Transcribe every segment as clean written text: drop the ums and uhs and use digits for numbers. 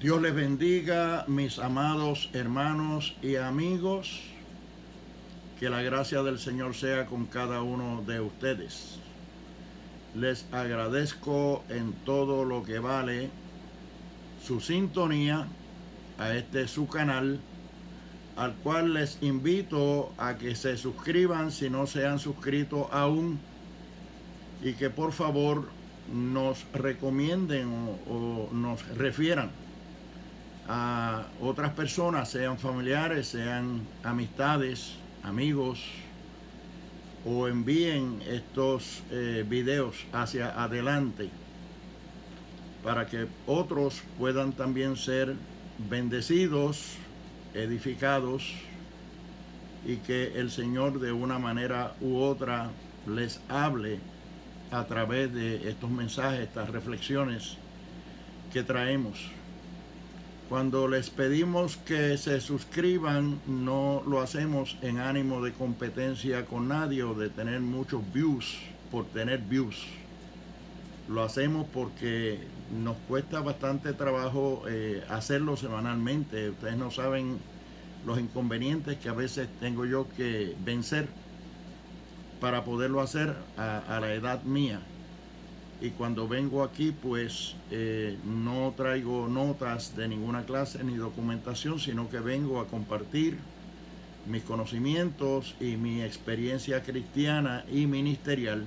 Dios les bendiga, mis amados hermanos y amigos. Que la gracia del Señor sea con cada uno de ustedes. Les agradezco en todo lo que vale su sintonía a su canal, al cual les invito a que se suscriban si no se han suscrito aún, y que por favor nos recomienden o nos refieran a otras personas, sean familiares, sean amistades, amigos, o envíen estos videos hacia adelante para que otros puedan también ser bendecidos, edificados, y que el Señor de una manera u otra les hable a través de estos mensajes, estas reflexiones que traemos. Cuando les pedimos que se suscriban, no lo hacemos en ánimo de competencia con nadie o de tener muchos views por tener views. Lo hacemos porque nos cuesta bastante trabajo hacerlo semanalmente. Ustedes no saben los inconvenientes que a veces tengo yo que vencer para poderlo hacer a la edad mía. Y cuando vengo aquí, pues no traigo notas de ninguna clase ni documentación, sino que vengo a compartir mis conocimientos y mi experiencia cristiana y ministerial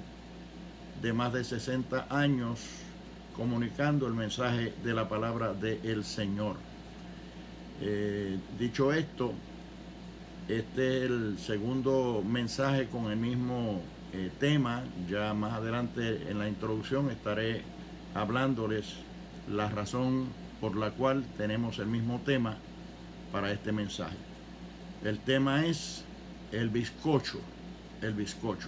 de más de 60 años comunicando el mensaje de la palabra del Señor. Dicho esto, este es el segundo mensaje con el mismo tema. Ya más adelante en la introducción estaré hablándoles la razón por la cual tenemos el mismo tema para este mensaje. El tema es el bizcocho. El bizcocho.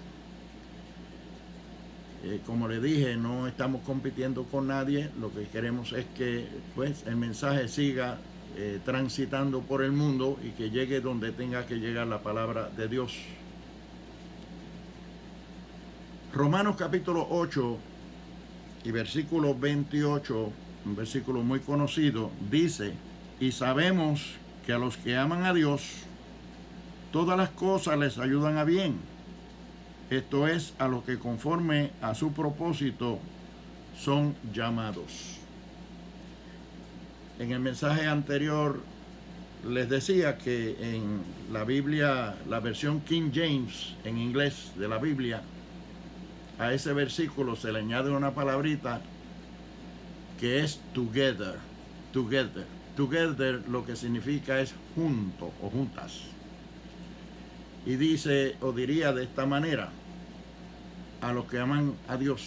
Como le dije, no estamos compitiendo con nadie. Lo que queremos es que pues el mensaje siga transitando por el mundo y que llegue donde tenga que llegar la palabra de Dios. Romanos capítulo 8 y versículo 28, un versículo muy conocido, dice: y sabemos que a los que aman a Dios, todas las cosas les ayudan a bien. Esto es, a los que conforme a su propósito son llamados. En el mensaje anterior les decía que en la Biblia, la versión King James en inglés de la Biblia, a ese versículo se le añade una palabrita que es together. Together. Together lo que significa es junto o juntas. Y dice o diría de esta manera: a los que aman a Dios,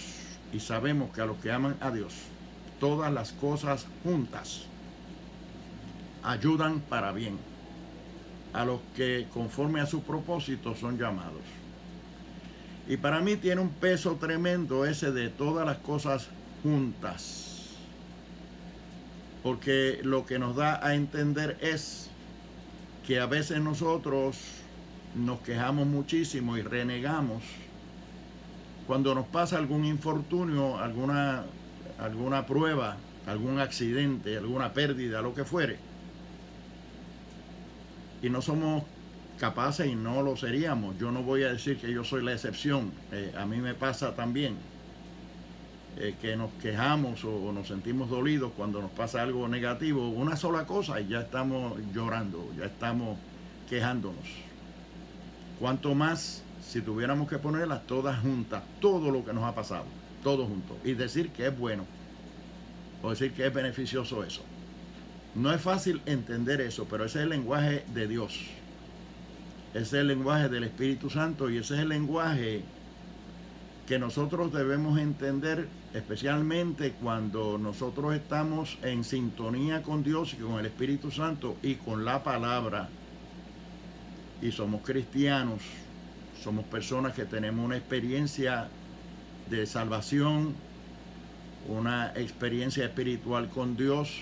y sabemos que a los que aman a Dios, todas las cosas juntas ayudan para bien. A los que conforme a su propósito son llamados. Y para mí tiene un peso tremendo ese de todas las cosas juntas, porque lo que nos da a entender es que a veces nosotros nos quejamos muchísimo y renegamos cuando nos pasa algún infortunio, alguna prueba, algún accidente, alguna pérdida, lo que fuere, y no somos capaces, y no lo seríamos. Yo no voy a decir que yo soy la excepción. A mí me pasa también que nos quejamos o nos sentimos dolidos cuando nos pasa algo negativo, una sola cosa, y ya estamos llorando, ya estamos quejándonos. Cuanto más si tuviéramos que ponerlas todas juntas, todo lo que nos ha pasado, todo junto, y decir que es bueno o decir que es beneficioso eso. No es fácil entender eso, pero ese es el lenguaje de Dios. Ese es el lenguaje del Espíritu Santo, y ese es el lenguaje que nosotros debemos entender, especialmente cuando nosotros estamos en sintonía con Dios y con el Espíritu Santo y con la palabra, y somos cristianos, somos personas que tenemos una experiencia de salvación, una experiencia espiritual con Dios,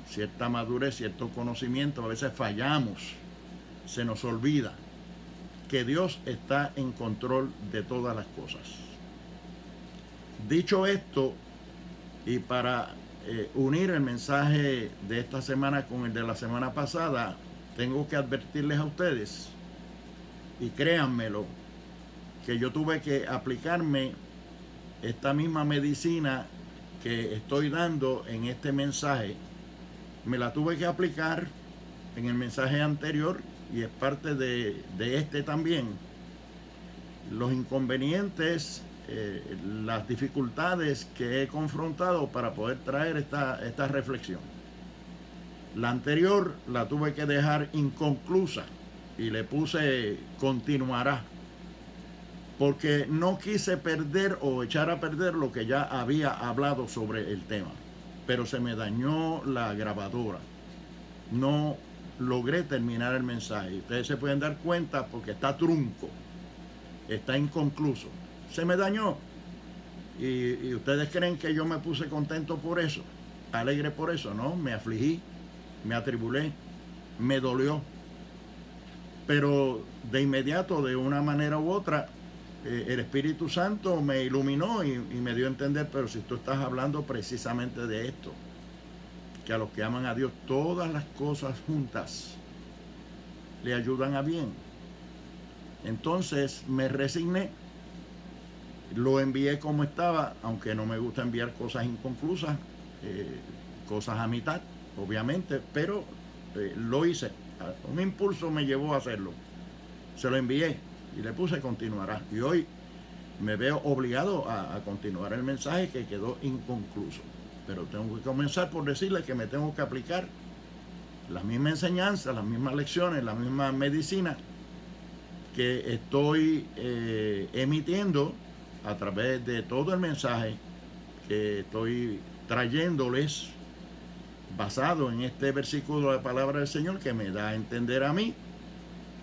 cierta madurez, cierto conocimiento. A veces fallamos, se nos olvida que Dios está en control de todas las cosas. Dicho esto, y para unir el mensaje de esta semana con el de la semana pasada, tengo que advertirles a ustedes, y créanmelo, que yo tuve que aplicarme esta misma medicina que estoy dando en este mensaje. Me la tuve que aplicar en el mensaje anterior y es parte de este también. Los inconvenientes, las dificultades que he confrontado para poder traer esta reflexión. La anterior la tuve que dejar inconclusa y le puse continuará, porque no quise perder o echar a perder lo que ya había hablado sobre el tema, pero se me dañó la grabadora. No logré terminar el mensaje. Ustedes se pueden dar cuenta porque está trunco, está inconcluso. Se me dañó. Y ustedes creen que yo me puse contento por eso, alegre por eso, ¿no? Me afligí, me atribulé, me dolió. Pero de inmediato, de una manera u otra, el Espíritu Santo me iluminó y me dio a entender, pero si tú estás hablando precisamente de esto, que a los que aman a Dios todas las cosas juntas le ayudan a bien. Entonces me resigné, lo envié como estaba, aunque no me gusta enviar cosas inconclusas, cosas a mitad, obviamente, pero lo hice. Un impulso me llevó a hacerlo. Se lo envié y le puse continuará. Y hoy me veo obligado a continuar el mensaje que quedó inconcluso. Pero tengo que comenzar por decirle que me tengo que aplicar las mismas enseñanzas, las mismas lecciones, la misma medicina que estoy emitiendo a través de todo el mensaje que estoy trayéndoles basado en este versículo de la palabra del Señor, que me da a entender a mí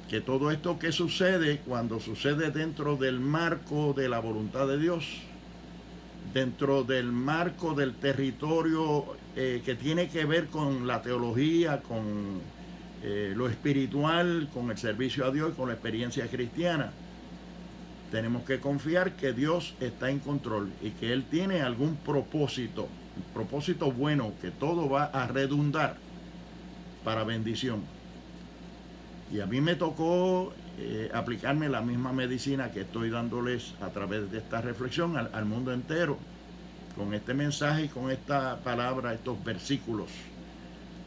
que todo esto que sucede, cuando sucede dentro del marco de la voluntad de Dios, dentro del marco del territorio que tiene que ver con la teología, con lo espiritual, con el servicio a Dios y con la experiencia cristiana, tenemos que confiar que Dios está en control y que Él tiene algún propósito, un propósito bueno, que todo va a redundar para bendición. Y a mí me tocó aplicarme la misma medicina que estoy dándoles a través de esta reflexión al mundo entero, con este mensaje y con esta palabra, estos versículos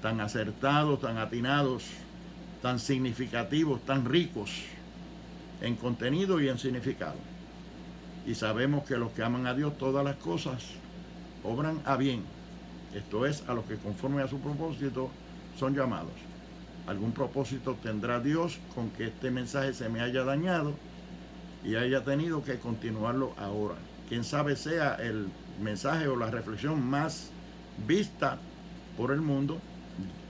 tan acertados, tan atinados, tan significativos, tan ricos en contenido y en significado. Y sabemos que los que aman a Dios, todas las cosas obran a bien. Esto es, a los que conforme a su propósito son llamados. Algún propósito tendrá Dios con que este mensaje se me haya dañado y haya tenido que continuarlo ahora. Quién sabe sea el mensaje o la reflexión más vista por el mundo.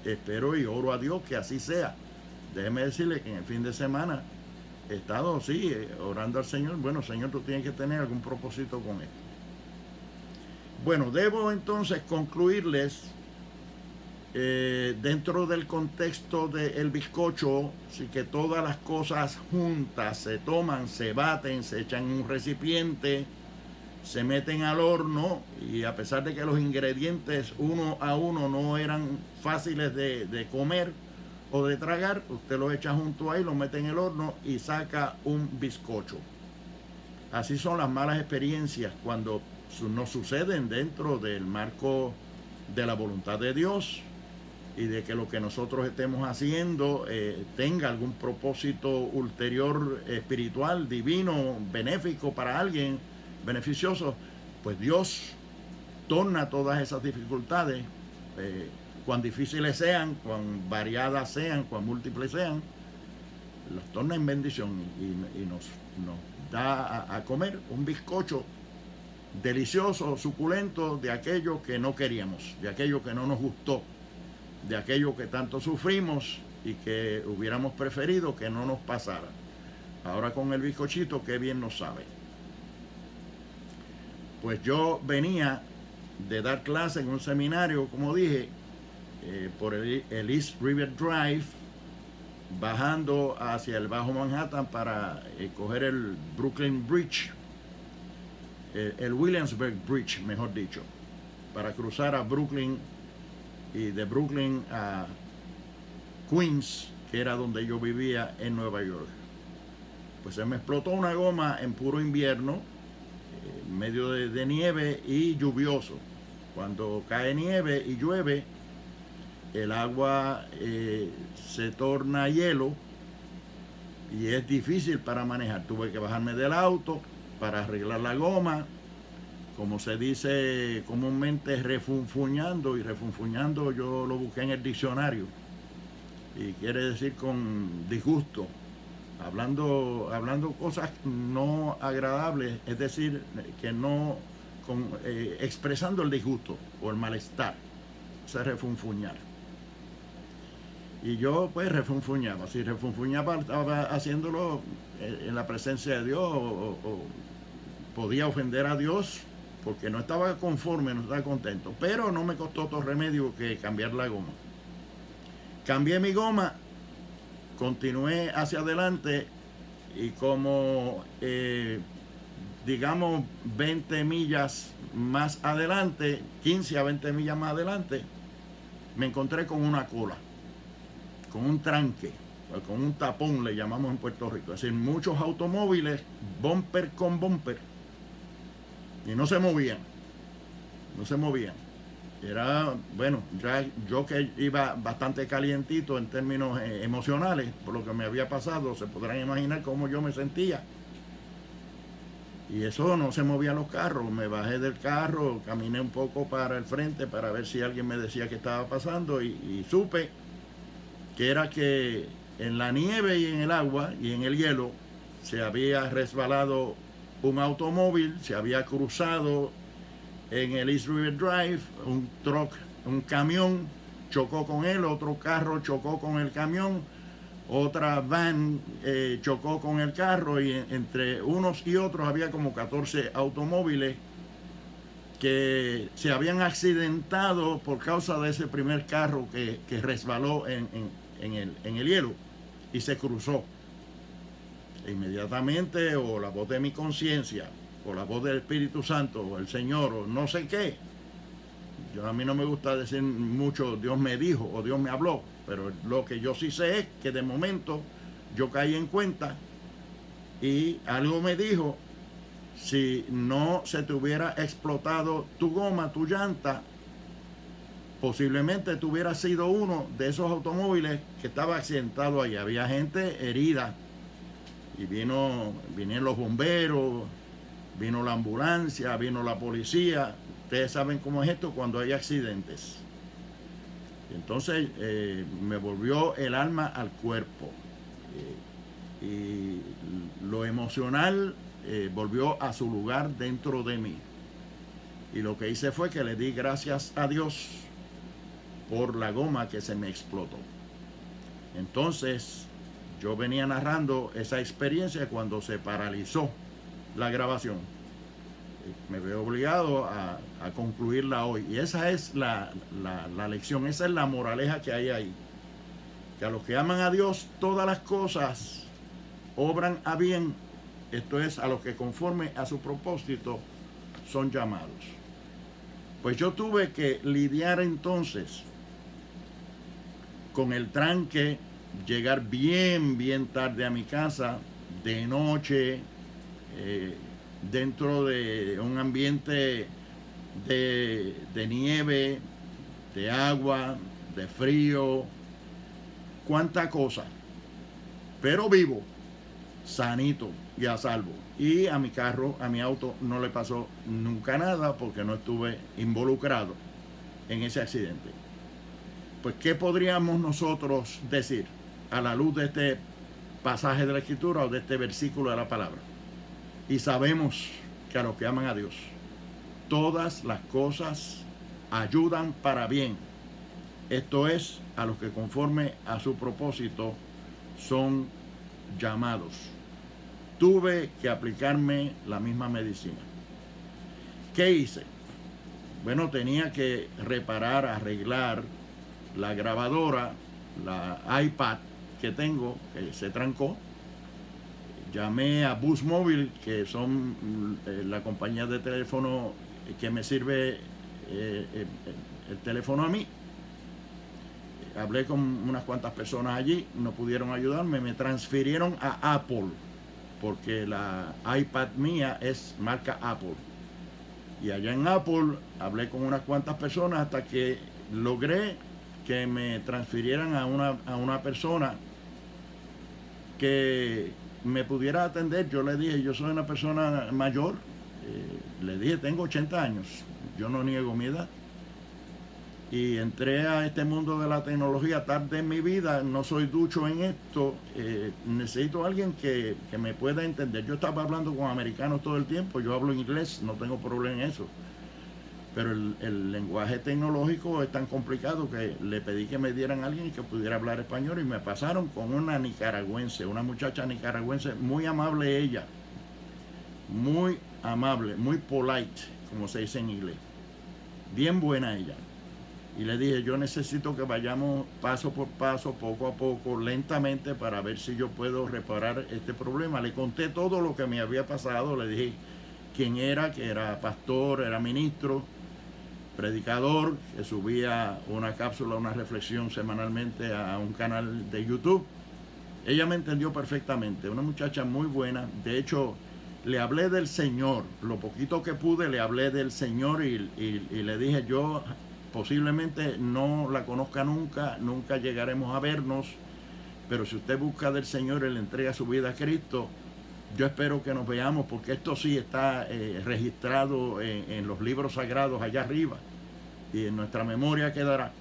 Espero y oro a Dios que así sea. Déjeme decirle que en el fin de semana he estado, sí, orando al Señor. Bueno, Señor, tú tienes que tener algún propósito con esto. Bueno, debo entonces concluirles dentro del contexto del bizcocho, sí, que todas las cosas juntas se toman, se baten, se echan en un recipiente, se meten al horno, y a pesar de que los ingredientes uno a uno no eran fáciles de comer o de tragar, usted los echa junto ahí, los mete en el horno y saca un bizcocho. Así son las malas experiencias cuando nos suceden dentro del marco de la voluntad de Dios y de que lo que nosotros estemos haciendo tenga algún propósito ulterior, espiritual, divino, benéfico para alguien, beneficioso. Pues Dios torna todas esas dificultades, cuán difíciles sean, cuán variadas sean, cuán múltiples sean, las torna en bendición y nos da a comer un bizcocho delicioso, suculento, de aquello que no queríamos, de aquello que no nos gustó, de aquello que tanto sufrimos y que hubiéramos preferido que no nos pasara. Ahora con el bizcochito, qué bien nos sabe. Pues yo venía de dar clase en un seminario, como dije, por el East River Drive, bajando hacia el Bajo Manhattan para coger el Brooklyn Bridge, el Williamsburg Bridge, mejor dicho. para cruzar a Brooklyn y de Brooklyn a Queens, que era donde yo vivía en Nueva York. Pues se me explotó una goma en puro invierno, en medio de nieve y lluvioso. Cuando cae nieve y llueve, el agua se torna hielo y es difícil para manejar. Tuve que bajarme del auto para arreglar la goma, como se dice comúnmente, refunfuñando, y refunfuñando yo lo busqué en el diccionario y quiere decir con disgusto, hablando cosas no agradables, es decir, que no expresando el disgusto o el malestar, se refunfuñar. Y yo pues refunfuñaba, si refunfuñaba estaba haciéndolo en la presencia de Dios o podía ofender a Dios porque no estaba conforme, no estaba contento, pero no me costó otro remedio que cambiar la goma. Cambié mi goma, continué hacia adelante y como digamos 20 millas más adelante, 15 a 20 millas más adelante, me encontré con una cola, con un tranque, con un tapón le llamamos en Puerto Rico, es decir, muchos automóviles bumper con bumper y no se movían. Era, bueno, ya yo que iba bastante calientito en términos emocionales por lo que me había pasado, se podrán imaginar cómo yo me sentía. Y eso, no se movían los carros. Me bajé del carro, caminé un poco para el frente para ver si alguien me decía qué estaba pasando y supe que era que en la nieve y en el agua y en el hielo se había resbalado un automóvil, se había cruzado en el East River Drive, un camión chocó con él, otro carro chocó con el camión, otra van chocó con el carro y entre unos y otros había como 14 automóviles que se habían accidentado por causa de ese primer carro que resbaló en el hielo y se cruzó. E inmediatamente, o la voz de mi conciencia, o la voz del Espíritu Santo, o el Señor, o no sé qué. A mí no me gusta decir mucho Dios me dijo o Dios me habló, pero lo que yo sí sé es que de momento yo caí en cuenta y algo me dijo: si no se te hubiera explotado tu goma, tu llanta, posiblemente tú hubieras sido uno de esos automóviles que estaba accidentado ahí. Había gente herida y vinieron los bomberos, vino la ambulancia, vino la policía. Ustedes saben cómo es esto cuando hay accidentes. Entonces me volvió el alma al cuerpo y lo emocional volvió a su lugar dentro de mí. Y lo que hice fue que le di gracias a Dios por la goma que se me explotó. Entonces yo venía narrando esa experiencia cuando se paralizó la grabación. Me veo obligado a concluirla hoy. Y esa es la lección, esa es la moraleja que hay ahí. Que a los que aman a Dios, todas las cosas obran a bien. Esto es, a los que conforme a su propósito son llamados. Pues yo tuve que lidiar entonces con el tranque, llegar bien tarde a mi casa, de noche, dentro de un ambiente de nieve, de agua, de frío, cuánta cosa, pero vivo, sanito y a salvo. Y a mi carro, a mi auto, no le pasó nunca nada porque no estuve involucrado en ese accidente. Pues, ¿qué podríamos nosotros decir a la luz de este pasaje de la Escritura o de este versículo de la palabra? Y sabemos que a los que aman a Dios, todas las cosas ayudan para bien. Esto es, a los que conforme a su propósito son llamados. Tuve que aplicarme la misma medicina. ¿Qué hice? Bueno, tenía que reparar, arreglar la grabadora, la iPad que tengo, que se trancó. Llamé a Boost Mobile, que son la compañía de teléfono que me sirve el teléfono a mí. Hablé con unas cuantas personas allí, no pudieron ayudarme, me transfirieron a Apple, porque la iPad mía es marca Apple. Y allá en Apple hablé con unas cuantas personas hasta que logré que me transfirieran a una persona que me pudiera atender. Yo le dije, yo soy una persona mayor, le dije, tengo 80 años, yo no niego mi edad. Y entré a este mundo de la tecnología tarde en mi vida, no soy ducho en esto, necesito a alguien que me pueda entender. Yo estaba hablando con americanos todo el tiempo, yo hablo inglés, no tengo problema en eso. Pero el lenguaje tecnológico es tan complicado que le pedí que me dieran a alguien que pudiera hablar español y me pasaron con una nicaragüense, una muchacha nicaragüense, muy amable ella, muy amable, muy polite, como se dice en inglés, bien buena ella. Y le dije, yo necesito que vayamos paso por paso, poco a poco, lentamente, para ver si yo puedo reparar este problema. Le conté todo lo que me había pasado, le dije quién era, que era pastor, era ministro, predicador, que subía una cápsula, una reflexión semanalmente a un canal de YouTube. Ella me entendió perfectamente, una muchacha muy buena. De hecho, le hablé del Señor, lo poquito que pude le hablé del Señor y le dije, yo posiblemente no la conozca nunca, nunca llegaremos a vernos, pero si usted busca del Señor y le entrega su vida a Cristo, yo espero que nos veamos, porque esto sí está registrado en los libros sagrados allá arriba, y en nuestra memoria quedará,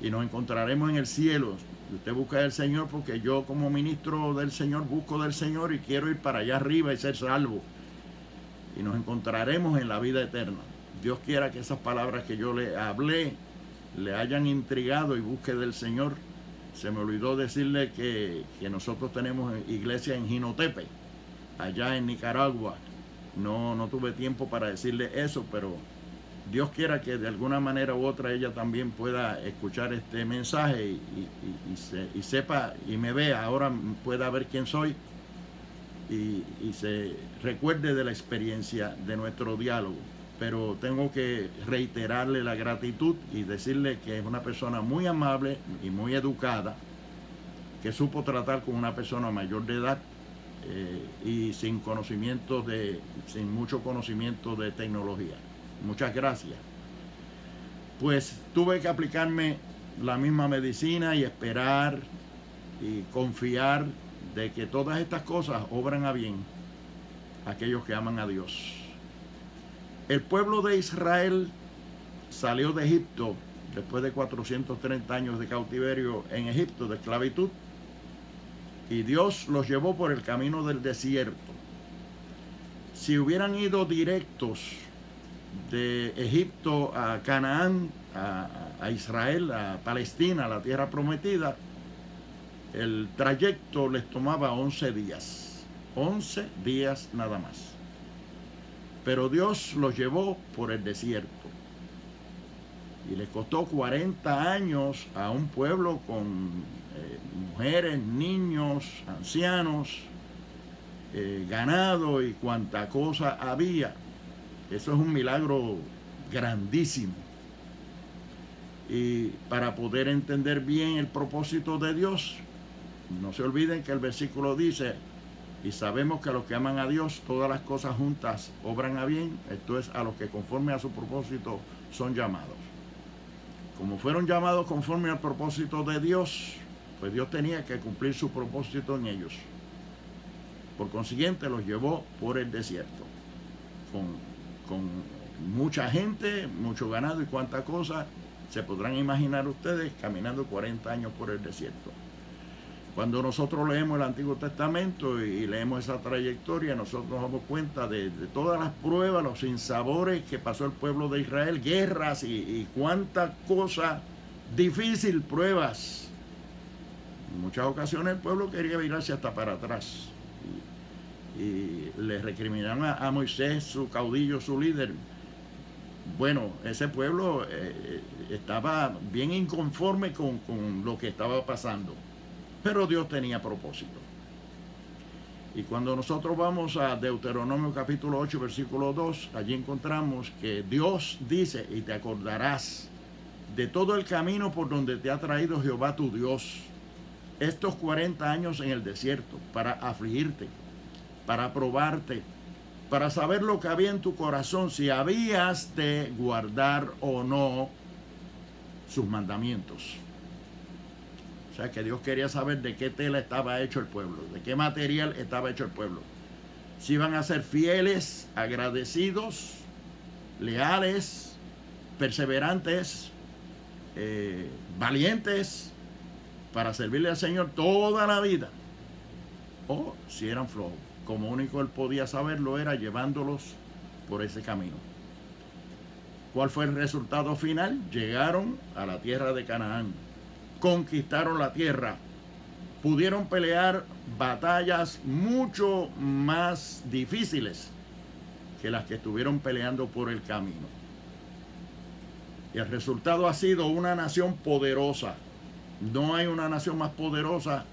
y nos encontraremos en el cielo. Usted busca del Señor, porque yo como ministro del Señor busco del Señor y quiero ir para allá arriba y ser salvo, y nos encontraremos en la vida eterna. Dios quiera que esas palabras que yo le hablé le hayan intrigado y busque del Señor. Se me olvidó decirle que nosotros tenemos iglesia en Jinotepe, allá en Nicaragua. No tuve tiempo para decirle eso, pero Dios quiera que de alguna manera u otra ella también pueda escuchar este mensaje y sepa y me vea, ahora pueda ver quién soy y se recuerde de la experiencia de nuestro diálogo. Pero tengo que reiterarle la gratitud y decirle que es una persona muy amable y muy educada, que supo tratar con una persona mayor de edad y sin mucho conocimiento de tecnología. Muchas gracias. Pues tuve que aplicarme la misma medicina y esperar y confiar de que todas estas cosas obran a bien a aquellos que aman a Dios. El pueblo de Israel salió de Egipto después de 430 años de cautiverio en Egipto, de esclavitud, y Dios los llevó por el camino del desierto. Si hubieran ido directos de Egipto a Canaán, a Israel, a Palestina, a la tierra prometida, el trayecto les tomaba 11 días. 11 días nada más. Pero Dios los llevó por el desierto. Y les costó 40 años a un pueblo con mujeres, niños, ancianos, ganado y cuanta cosa había. Eso es un milagro grandísimo. Y para poder entender bien el propósito de Dios, no se olviden que el versículo dice, y sabemos que a los que aman a Dios, todas las cosas juntas obran a bien, esto es, a los que conforme a su propósito son llamados. Como fueron llamados conforme al propósito de Dios, pues Dios tenía que cumplir su propósito en ellos. Por consiguiente, los llevó por el desierto, con mucha gente, mucho ganado y cuánta cosa se podrán imaginar ustedes caminando 40 años por el desierto. Cuando nosotros leemos el Antiguo Testamento y leemos esa trayectoria, nosotros nos damos cuenta de todas las pruebas, los sinsabores que pasó el pueblo de Israel, guerras y cuántas cosas difíciles, pruebas. En muchas ocasiones el pueblo quería virarse hasta para atrás y le recriminaron a Moisés, su caudillo, su líder. Bueno, ese pueblo estaba bien inconforme con lo que estaba pasando. Pero Dios tenía propósito. Y cuando nosotros vamos a Deuteronomio capítulo 8, versículo 2, allí encontramos que Dios dice, y te acordarás de todo el camino por donde te ha traído Jehová tu Dios estos 40 años en el desierto, para afligirte, para probarte, para saber lo que había en tu corazón, si habías de guardar o no sus mandamientos. O sea que Dios quería saber de qué tela estaba hecho el pueblo, de qué material estaba hecho el pueblo. Si iban a ser fieles, agradecidos, leales, perseverantes, valientes, para servirle al Señor toda la vida, o si eran flojos. Como único él podía saberlo era llevándolos por ese camino. ¿Cuál fue el resultado final? Llegaron a la tierra de Canaán, conquistaron la tierra, pudieron pelear batallas mucho más difíciles que las que estuvieron peleando por el camino. Y el resultado ha sido una nación poderosa. No hay una nación más poderosa.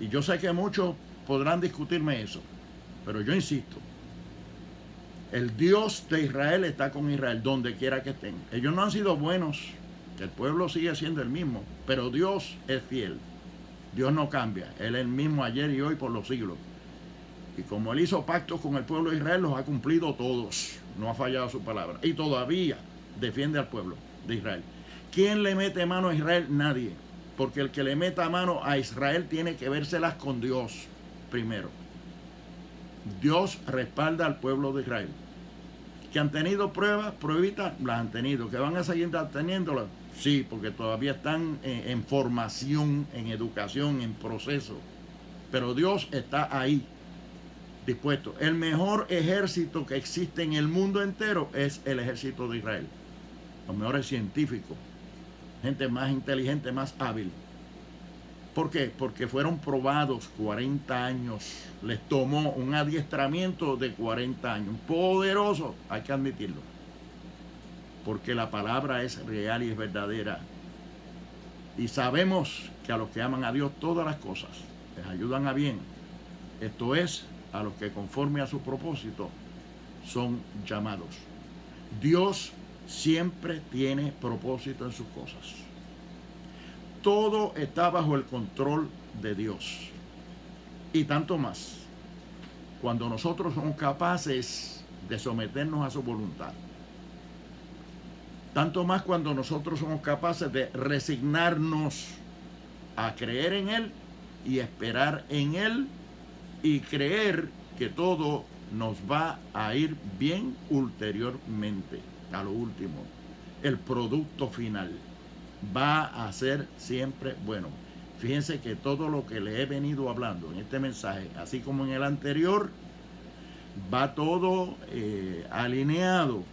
Y yo sé que muchos podrán discutirme eso, pero yo insisto, el Dios de Israel está con Israel donde quiera que estén. Ellos no han sido buenos, el pueblo sigue siendo el mismo, pero Dios es fiel. Dios no cambia, Él es el mismo ayer y hoy por los siglos. Y como Él hizo pactos con el pueblo de Israel, los ha cumplido todos, no ha fallado su palabra. Y todavía defiende al pueblo de Israel. ¿Quién le mete mano a Israel? Nadie. Porque el que le meta mano a Israel tiene que vérselas con Dios primero. Dios respalda al pueblo de Israel. ¿Que han tenido pruebitas? Las han tenido. ¿Que van a seguir teniéndolas? Sí, porque todavía están en formación, en educación, en proceso. Pero Dios está ahí, dispuesto. El mejor ejército que existe en el mundo entero es el ejército de Israel. Los mejores científicos, gente más inteligente, más hábil. ¿Por qué? Porque fueron probados 40 años. Les tomó un adiestramiento de 40 años. Poderoso, hay que admitirlo. Porque la palabra es real y es verdadera. Y sabemos que a los que aman a Dios todas las cosas les ayudan a bien. Esto es, a los que conforme a su propósito son llamados. Dios siempre tiene propósito en sus cosas. Todo está bajo el control de Dios. Y tanto más, cuando nosotros somos capaces de someternos a su voluntad. Tanto más cuando nosotros somos capaces de resignarnos a creer en Él y esperar en Él y creer que todo nos va a ir bien ulteriormente, a lo último. El producto final va a ser siempre bueno. Fíjense que todo lo que le he venido hablando en este mensaje, así como en el anterior, va todo alineado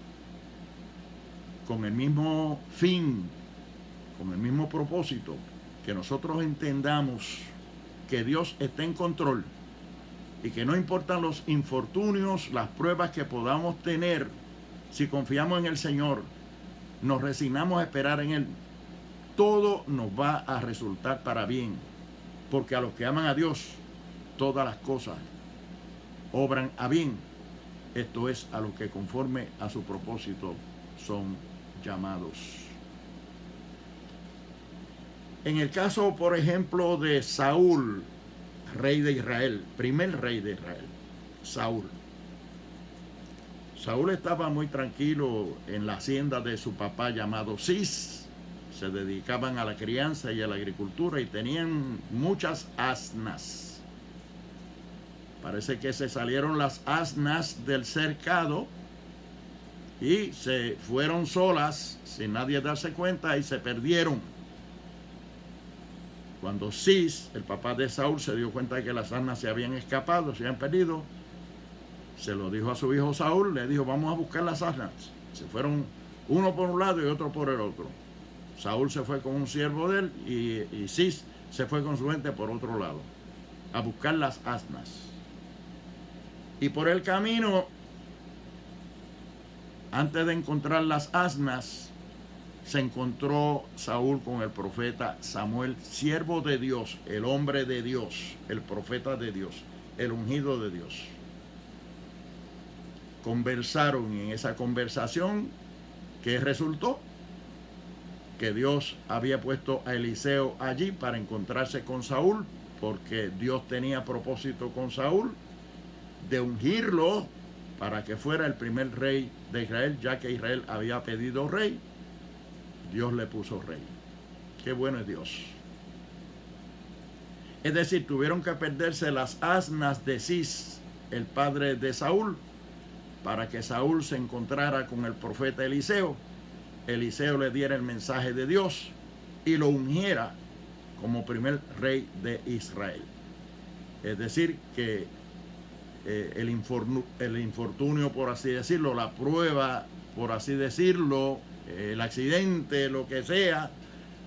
con el mismo fin, con el mismo propósito, que nosotros entendamos que Dios está en control y que no importan los infortunios, las pruebas que podamos tener, si confiamos en el Señor, nos resignamos a esperar en Él, todo nos va a resultar para bien, porque a los que aman a Dios, todas las cosas obran a bien. Esto es, a los que conforme a su propósito son llamados. En el caso, por ejemplo, de Saúl, rey de Israel, primer rey de Israel, Saúl. Saúl estaba muy tranquilo en la hacienda de su papá llamado Cis. Se dedicaban a la crianza y a la agricultura y tenían muchas asnas. Parece que se salieron las asnas del cercado y se fueron solas sin nadie darse cuenta y se perdieron. Cuando Cis, el papá de Saúl, se dio cuenta de que las asnas se habían escapado, se habían perdido, se lo dijo a su hijo Saúl, le dijo, vamos a buscar las asnas. Se fueron uno por un lado y otro por el otro. Saúl se fue con un siervo de él y Cis se fue con su gente por otro lado a buscar las asnas. Y por el camino, antes de encontrar las asnas, se encontró Saúl con el profeta Samuel, siervo de Dios, el hombre de Dios, el profeta de Dios. el ungido de Dios. Conversaron y en esa conversación, ¿qué resultó? Que Dios había puesto a Eliseo allí para encontrarse con Saúl, porque Dios tenía propósito con Saúl de ungirlo para que fuera el primer rey de Israel, ya que Israel había pedido rey. Dios le puso rey. Qué bueno es Dios. Es decir, tuvieron que perderse las asnas de Cis, el padre de Saúl, para que Saúl se encontrara con el profeta Eliseo. Eliseo le diera el mensaje de Dios y lo ungiera como primer rey de Israel. Es decir, que el infortunio, por así decirlo, la prueba, por así decirlo, el accidente, lo que sea,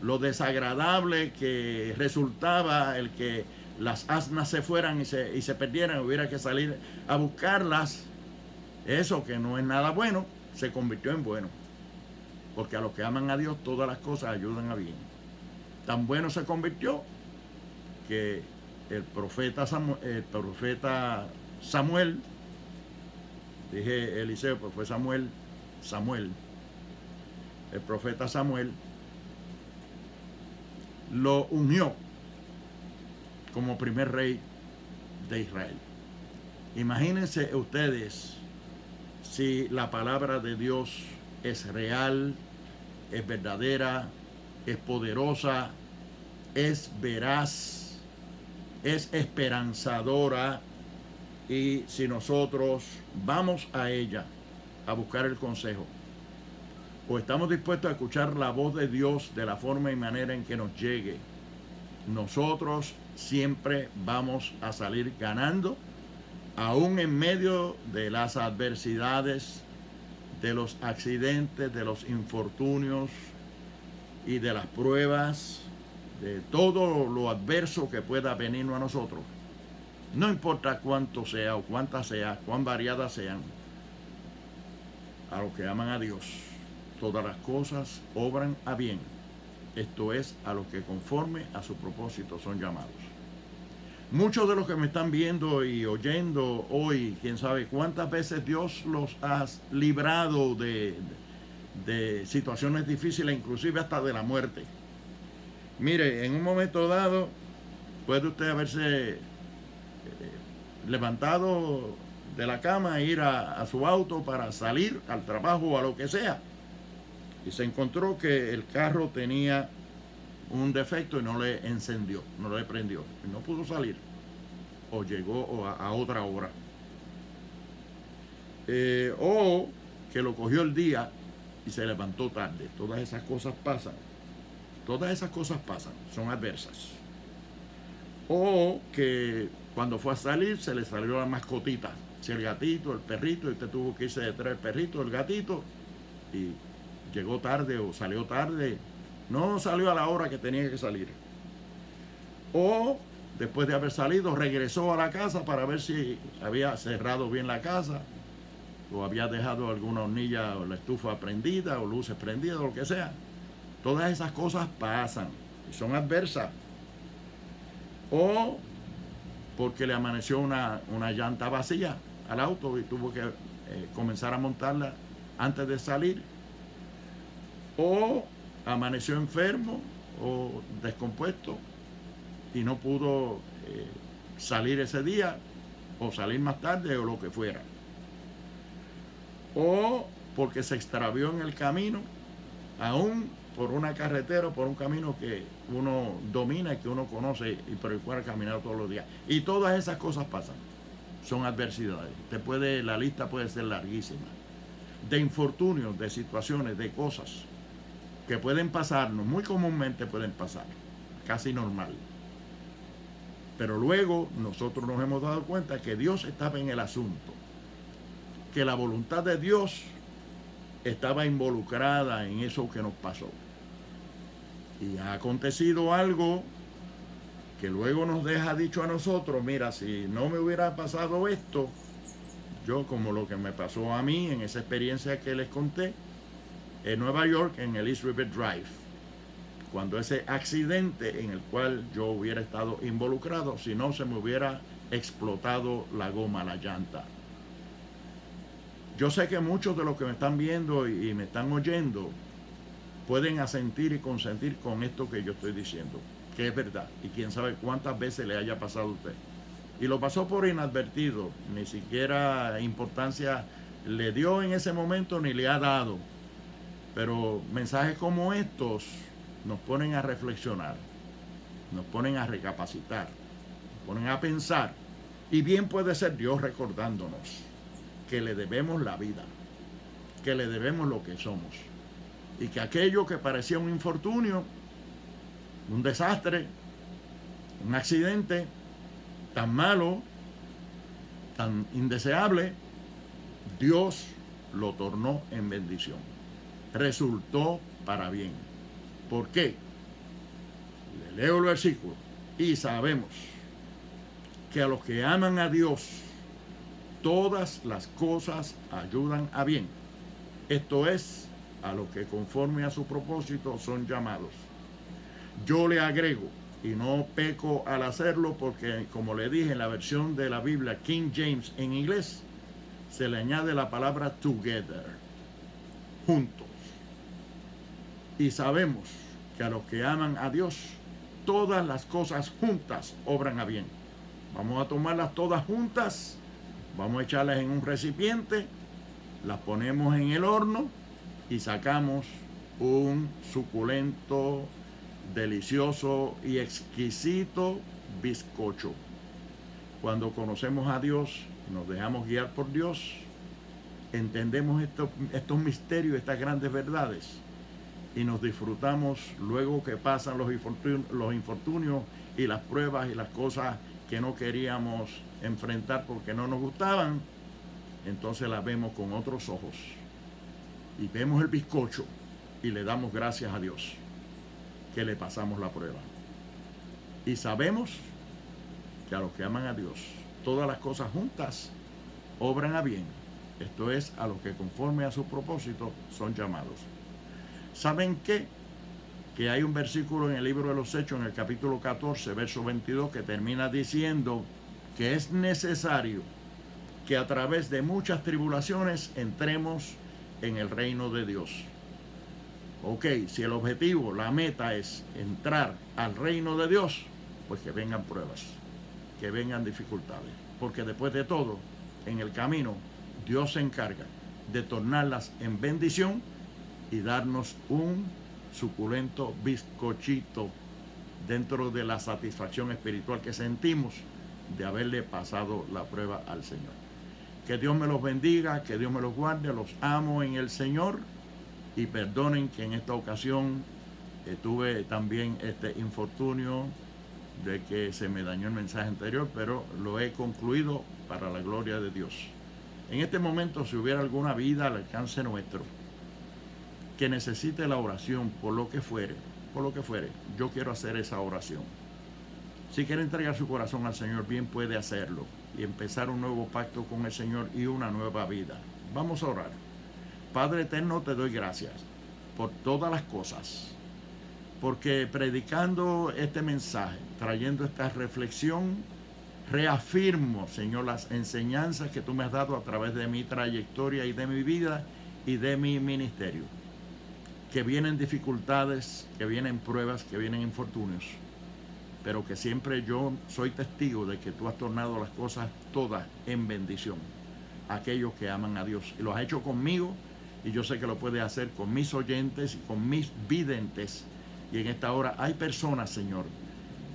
lo desagradable que resultaba el que las asnas se fueran y se perdieran, hubiera que salir a buscarlas, eso que no es nada bueno, se convirtió en bueno. Porque a los que aman a Dios todas las cosas ayudan a bien. Tan bueno se convirtió que el profeta Samuel, dije Eliseo, pero fue Samuel, el profeta Samuel, lo unió como primer rey de Israel. Imagínense ustedes si la palabra de Dios es real, es verdadera, es poderosa, es veraz, es esperanzadora, y si nosotros vamos a ella a buscar el consejo, o estamos dispuestos a escuchar la voz de Dios de la forma y manera en que nos llegue, nosotros siempre vamos a salir ganando, aún en medio de las adversidades, de los accidentes, de los infortunios y de las pruebas, de todo lo adverso que pueda venirnos a nosotros. No importa cuánto sea o cuántas sea, cuán variadas sean, a los que aman a Dios, todas las cosas obran a bien. Esto es, a los que conforme a su propósito son llamados. Muchos de los que me están viendo y oyendo hoy, quién sabe cuántas veces Dios los ha librado de situaciones difíciles, inclusive hasta de la muerte. Mire, en un momento dado puede usted haberse levantado de la cama e ir a su auto para salir al trabajo o a lo que sea, y se encontró que el carro tenía un defecto y no le encendió, no le prendió, y no pudo salir, o llegó a otra hora, o que lo cogió el día y se levantó tarde. Todas esas cosas pasan, son adversas. O que cuando fue a salir se le salió la mascotita, si el gatito, el perrito, y usted tuvo que irse detrás del perrito, el gatito, y llegó tarde o salió tarde, no salió a la hora que tenía que salir. O después de haber salido regresó a la casa para ver si había cerrado bien la casa, o había dejado alguna hornilla o la estufa prendida o luces prendidas o lo que sea. Todas esas cosas pasan y son adversas. O porque le amaneció una llanta vacía al auto y tuvo que comenzar a montarla antes de salir. O amaneció enfermo o descompuesto y no pudo salir ese día, o salir más tarde, o lo que fuera. O porque se extravió en el camino, aún por una carretera, por un camino que uno domina y que uno conoce y por el cual ha caminado todos los días. Y todas esas cosas pasan, son adversidades. La lista puede ser larguísima, de infortunios, de situaciones, de cosas que pueden pasarnos, muy comúnmente pueden pasar, casi normal. Pero luego nosotros nos hemos dado cuenta que Dios estaba en el asunto, que la voluntad de Dios estaba involucrada en eso que nos pasó. Y ha acontecido algo que luego nos deja dicho a nosotros, mira, si no me hubiera pasado esto, yo, como lo que me pasó a mí en esa experiencia que les conté, en Nueva York, en el East River Drive, cuando ese accidente en el cual yo hubiera estado involucrado, si no se me hubiera explotado la goma, la llanta. Yo sé que muchos de los que me están viendo y me están oyendo pueden asentir y consentir con esto que yo estoy diciendo, que es verdad, y quién sabe cuántas veces le haya pasado a usted. Y lo pasó por inadvertido, ni siquiera importancia le dio en ese momento ni le ha dado. Pero mensajes como estos nos ponen a reflexionar, nos ponen a recapacitar, nos ponen a pensar. Y bien puede ser Dios recordándonos que le debemos la vida, que le debemos lo que somos. Y que aquello que parecía un infortunio, un desastre, un accidente tan malo, tan indeseable, Dios lo tornó en bendición. Resultó para bien. ¿Por qué? Le leo el versículo. Y sabemos que a los que aman a Dios, todas las cosas ayudan a bien. Esto es, a los que conforme a su propósito son llamados. Yo le agrego, y no peco al hacerlo, porque como le dije en la versión de la Biblia King James en inglés, se le añade la palabra together, juntos. Y sabemos que a los que aman a Dios, todas las cosas juntas obran a bien. Vamos a tomarlas todas juntas, vamos a echarlas en un recipiente, las ponemos en el horno y sacamos un suculento, delicioso y exquisito bizcocho. Cuando conocemos a Dios, nos dejamos guiar por Dios, entendemos estos misterios, estas grandes verdades, y nos disfrutamos luego que pasan los infortunios y las pruebas y las cosas que no queríamos enfrentar porque no nos gustaban. Entonces las vemos con otros ojos y vemos el bizcocho y le damos gracias a Dios que le pasamos la prueba. Y sabemos que a los que aman a Dios, todas las cosas juntas obran a bien. Esto es, a los que conforme a su propósito son llamados. ¿Saben qué? Que hay un versículo en el libro de los Hechos, en el capítulo 14, verso 22, que termina diciendo que es necesario que a través de muchas tribulaciones entremos en el reino de Dios. Ok, si el objetivo, la meta es entrar al reino de Dios, pues que vengan pruebas, que vengan dificultades, porque después de todo, en el camino, Dios se encarga de tornarlas en bendición y darnos un suculento bizcochito dentro de la satisfacción espiritual que sentimos de haberle pasado la prueba al Señor. Que Dios me los bendiga, que Dios me los guarde, los amo en el Señor, y perdonen que en esta ocasión tuve también este infortunio de que se me dañó el mensaje anterior, pero lo he concluido para la gloria de Dios. En este momento, si hubiera alguna vida al alcance nuestro que necesite la oración por lo que fuere, yo quiero hacer esa oración. Si quiere entregar su corazón al Señor, bien puede hacerlo y empezar un nuevo pacto con el Señor y una nueva vida. Vamos a orar. Padre eterno, te doy gracias por todas las cosas, porque predicando este mensaje, trayendo esta reflexión, reafirmo, Señor, las enseñanzas que tú me has dado a través de mi trayectoria y de mi vida y de mi ministerio. Que vienen dificultades, que vienen pruebas, que vienen infortunios, pero que siempre yo soy testigo de que tú has tornado las cosas todas en bendición a aquellos que aman a Dios. Y lo has hecho conmigo, y yo sé que lo puedes hacer con mis oyentes y con mis videntes. Y en esta hora hay personas, Señor,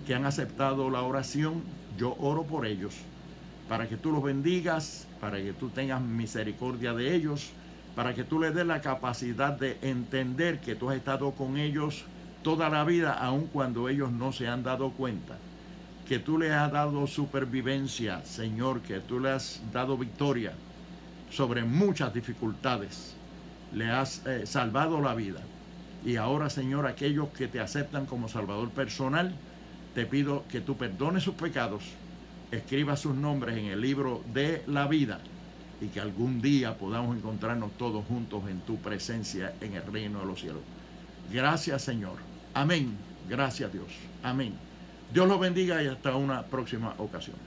que han aceptado la oración. Yo oro por ellos, para que tú los bendigas, para que tú tengas misericordia de ellos, para que tú les des la capacidad de entender que tú has estado con ellos toda la vida, aun cuando ellos no se han dado cuenta. Que tú les has dado supervivencia, Señor, que tú les has dado victoria sobre muchas dificultades. Le has salvado la vida. Y ahora, Señor, aquellos que te aceptan como Salvador personal, te pido que tú perdones sus pecados, escribas sus nombres en el libro de la vida, y que algún día podamos encontrarnos todos juntos en tu presencia en el reino de los cielos. Gracias, Señor. Amén. Gracias, Dios. Amén. Dios los bendiga y hasta una próxima ocasión.